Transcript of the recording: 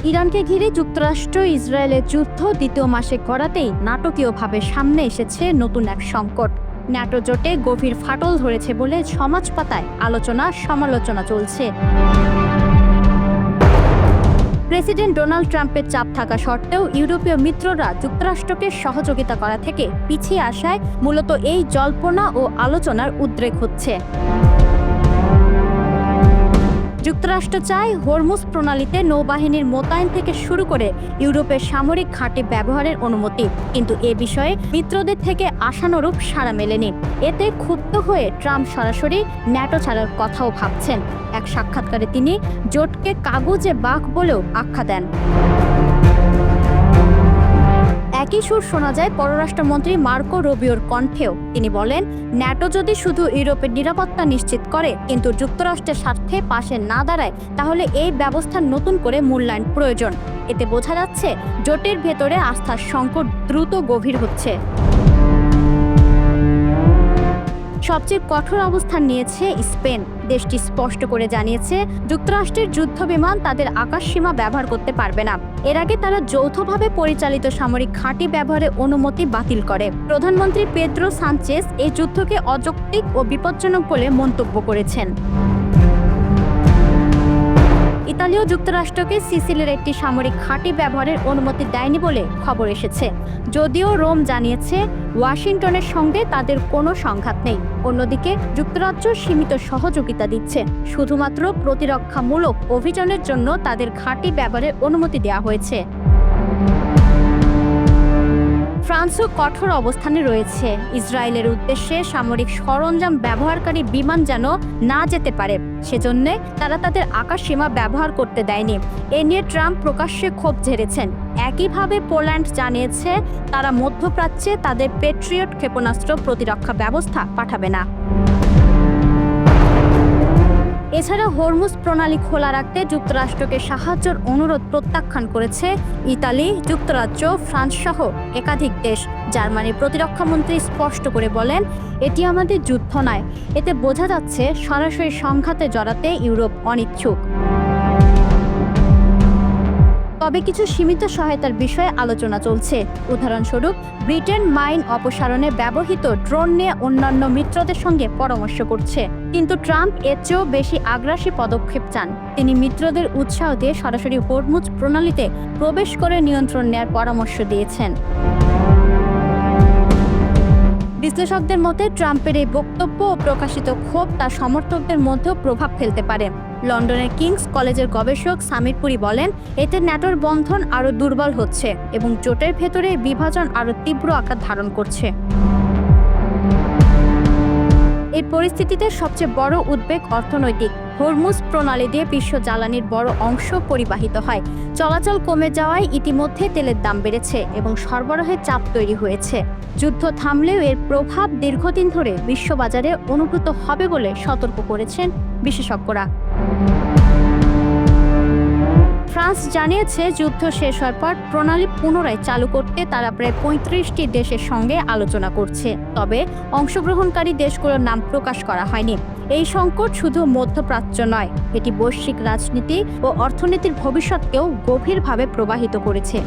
ইরানকে ঘিরে যুক্তরাষ্ট্র ইসরায়েলের যুদ্ধ দ্বিতীয় মাসে গড়াতেই নাটকীয়ভাবে সামনে এসেছে নতুন এক সংকট। ন্যাটো জোটে গভীর ফাটল ধরেছে বলে সমাজ পাতায় আলোচনা সমালোচনা চলছে। প্রেসিডেন্ট ডোনাল্ড ট্রাম্পের চাপ থাকা সত্ত্বেও ইউরোপীয় মিত্ররা যুক্তরাষ্ট্রকে সহযোগিতা করা থেকে পিছিয়ে আসায় মূলত এই জল্পনা ও আলোচনার উদ্রেক হচ্ছে। যুক্তরাষ্ট্র চায় হরমুজ প্রণালীতে নৌবাহিনীর মোতায়েন থেকে শুরু করে ইউরোপের সামরিক ঘাঁটি ব্যবহারের অনুমতি, কিন্তু এ বিষয়ে মিত্রদের থেকে আশানুরূপ সাড়া মেলেনি। এতে ক্ষুব্ধ হয়ে ট্রাম্প সরাসরি ন্যাটো ছাড়ার কথাও ভাবছেন। এক সাক্ষাৎকারে তিনি জোটকে কাগজে বাঘ বলেও আখ্যা দেন। একই সুর শোনা যায় পররাষ্ট্রমন্ত্রী মার্কো রুবিওর কণ্ঠেও। তিনি বলেন, ন্যাটো যদি শুধু ইউরোপের নিরাপত্তা নিশ্চিত করে কিন্তু যুক্তরাষ্ট্রের স্বার্থে পাশে না দাঁড়ায়, তাহলে এই ব্যবস্থার নতুন করে মূল্যায়ন প্রয়োজন। এতে বোঝা যাচ্ছে জোটের ভেতরে আস্থার সংকট দ্রুত গভীর হচ্ছে। সবচেয়ে কঠোর অবস্থান নিয়েছে স্পেন। দেশটি স্পষ্ট করে জানিয়েছে যুক্তরাষ্ট্রের যুদ্ধ বিমান তাদের আকাশসীমা ব্যবহার করতে পারবে না। এর আগে তারা যৌথভাবে পরিচালিত সামরিক ঘাঁটি ব্যবহারের অনুমতি বাতিল করে। প্রধানমন্ত্রী পেদ্রো সানচেজ এই যুদ্ধকে অযৌক্তিক ও বিপজ্জনক বলে মন্তব্য করেছেন। ইতালিও যুক্তরাষ্ট্রকে সিসিলির একটি সামরিক ঘাঁটি ব্যবহারের অনুমতি দেয়নি বলে খবর এসেছে। যদিও রোম জানিয়েছে ওয়াশিংটনের সঙ্গে তাদের কোনো সংঘাত নেই। অন্যদিকে যুক্তরাজ্য সীমিত সহযোগিতা দিচ্ছে, শুধুমাত্র প্রতিরক্ষামূলক অভিযানের জন্য তাদের ঘাঁটি ব্যবহারের অনুমতি দেওয়া হয়েছে। ফ্রান্সও কঠোর অবস্থানে রয়েছে। ইসরায়েলের উদ্দেশ্যে সামরিক সরঞ্জাম ব্যবহারকারী বিমান যেন না যেতে পারে, সেজন্য তারা তাদের আকাশসীমা ব্যবহার করতে দেয়নি। এ নিয়ে ট্রাম্প প্রকাশ্যে ক্ষোভ ঝেড়েছেন। একইভাবে পোল্যান্ড জানিয়েছে তারা মধ্যপ্রাচ্যে তাদের পেট্রিয়ট ক্ষেপণাস্ত্র প্রতিরক্ষা ব্যবস্থা পাঠাবে না। এছাড়া হরমুজ প্রণালী খোলা রাখতে যুক্তরাষ্ট্রকে সাহায্যের অনুরোধ প্রত্যাখ্যান করেছে ইতালি, যুক্তরাজ্য, ফ্রান্স সহ একাধিক দেশ। জার্মানির প্রতিরক্ষামন্ত্রী স্পষ্ট করে বলেন, এটি আমাদের যুদ্ধ নয়। এতে বোঝা যাচ্ছে সরাসরি সংঘাতে জড়াতে ইউরোপ অনিচ্ছুক। তবে কিছু সীমিত সহায়তার বিষয়ে আলোচনা চলছে। উদাহরণস্বরূপ, ব্রিটেন মাইন অপসারণে ব্যবহৃত ড্রোন নিয়ে অন্যান্য মিত্রদের সঙ্গে পরামর্শ করছে। কিন্তু ট্রাম্প এর চেয়েও বেশি আগ্রাসী পদক্ষেপ চান। তিনি মিত্রদের উৎসাহ দিয়ে সরাসরি হরমুজ প্রণালীতে প্রবেশ করে নিয়ন্ত্রণ নেওয়ার পরামর্শ দিয়েছেন। বিশ্লেষকদের মতে ট্রাম্পের এই বক্তব্য ও প্রকাশিত ক্ষোভ তার সমর্থকদের মধ্যেও প্রভাব ফেলতে পারে। লন্ডনের কিংস কলেজের গবেষক সামির পুরি বলেন, এতে ন্যাটোর বন্ধন আরও দুর্বল হচ্ছে এবং জোটের ভেতরে বিভাজন আরও তীব্র আকার ধারণ করছে। এই পরিস্থিতিতে সবচেয়ে বড় উদ্বেগ অর্থনৈতিক। হরমুজ প্রণালী দিয়ে বিশ্ব জ্বালানির বড় অংশ পরিবাহিত হয়। চলাচল কমে যাওয়ায় ইতিমধ্যে তেলের দাম বেড়েছে এবং সরবরাহের চাপ তৈরি হয়েছে। যুদ্ধ থামলেও এর প্রভাব দীর্ঘদিন ধরে বিশ্ববাজারে অনুভূত হবে বলে সতর্ক করেছেন বিশেষজ্ঞরা। ফ্রান্স জানিয়েছে যুদ্ধ শেষ হওয়ার পর প্রণালী পুনরায় চালু করতে তারা প্রায় 35টি দেশের সঙ্গে আলোচনা করছে। তবে অংশগ্রহণকারী দেশগুলোর নাম প্রকাশ করা হয়নি। এই সংকট শুধু মধ্যপ্রাচ্য নয়, এটি বৈশ্বিক রাজনীতি ও অর্থনীতির ভবিষ্যৎকেও গভীরভাবে প্রভাবিত করেছে।